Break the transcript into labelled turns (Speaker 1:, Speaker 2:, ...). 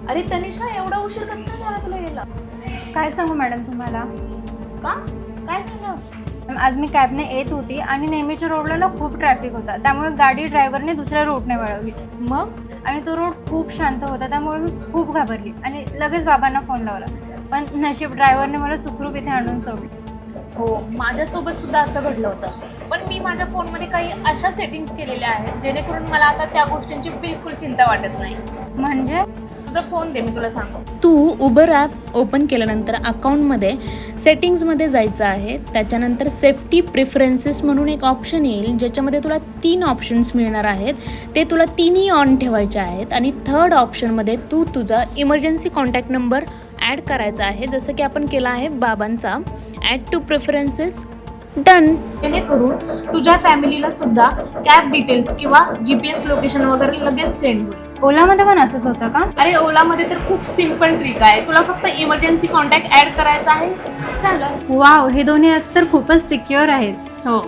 Speaker 1: अरे तनिषा, एवढा उशीर कसं काय झाला तुला यायला?
Speaker 2: काय सांगू मॅडम तुम्हाला,
Speaker 1: का? काय झालं?
Speaker 2: आज मी कॅबने येत होती आणि नेहमीच्या रोडला ना खूप ट्रॅफिक होता, त्यामुळे गाडी ड्रायव्हरने दुसऱ्या रूटने वळवली.
Speaker 1: मग?
Speaker 2: आणि तो रोड खूप शांत होता, त्यामुळे मी खूप घाबरली आणि लगेच बाबांना फोन लावला. पण नशीब ड्रायव्हरने मला सुखरूप इथे आणून सोडलं.
Speaker 1: हो, माझ्यासोबत सुद्धा असं घडलं होतं. पण मी माझ्या फोनमध्ये काही अशा सेटिंग्स केलेल्या आहेत जेणेकरून मला आता त्या गोष्टींची बिलकुल चिंता वाटत नाही.
Speaker 2: म्हणजे
Speaker 1: तुझा फोन दे, मी तुला सांगतो.
Speaker 3: तू उबर ॲप ओपन केल्यानंतर अकाउंटमध्ये सेटिंग्समध्ये जायचं आहे. त्याच्यानंतर सेफ्टी प्रिफरन्सेस म्हणून एक ऑप्शन येईल, ज्याच्यामध्ये तुला 3 ऑप्शन्स मिळणार आहेत. ते तुला तिन्ही ऑन ठेवायचे आहेत. आणि थर्ड ऑप्शनमध्ये तू तुझा इमर्जन्सी कॉन्टॅक्ट नंबर ॲड करायचा आहे, जसं की आपण केला आहे बाबांचा. Add to preferences, done.
Speaker 1: जेणेकरून तुझ्या फॅमिलीला सुद्धा कॅब डिटेल्स किंवा GPS लोकेशन वगैरे लगेच सेंड होईल.
Speaker 2: ओलामध्ये पण असंच होतं का?
Speaker 1: अरे ओलामध्ये तर खूप सिम्पल ट्रिक आहे. तुला फक्त इमर्जन्सी कॉन्टॅक्ट ॲड करायचा आहे, झालं.
Speaker 2: वाव, हे दोन्ही ॲप्स तर खूपच सिक्युअर आहेत.
Speaker 1: हो.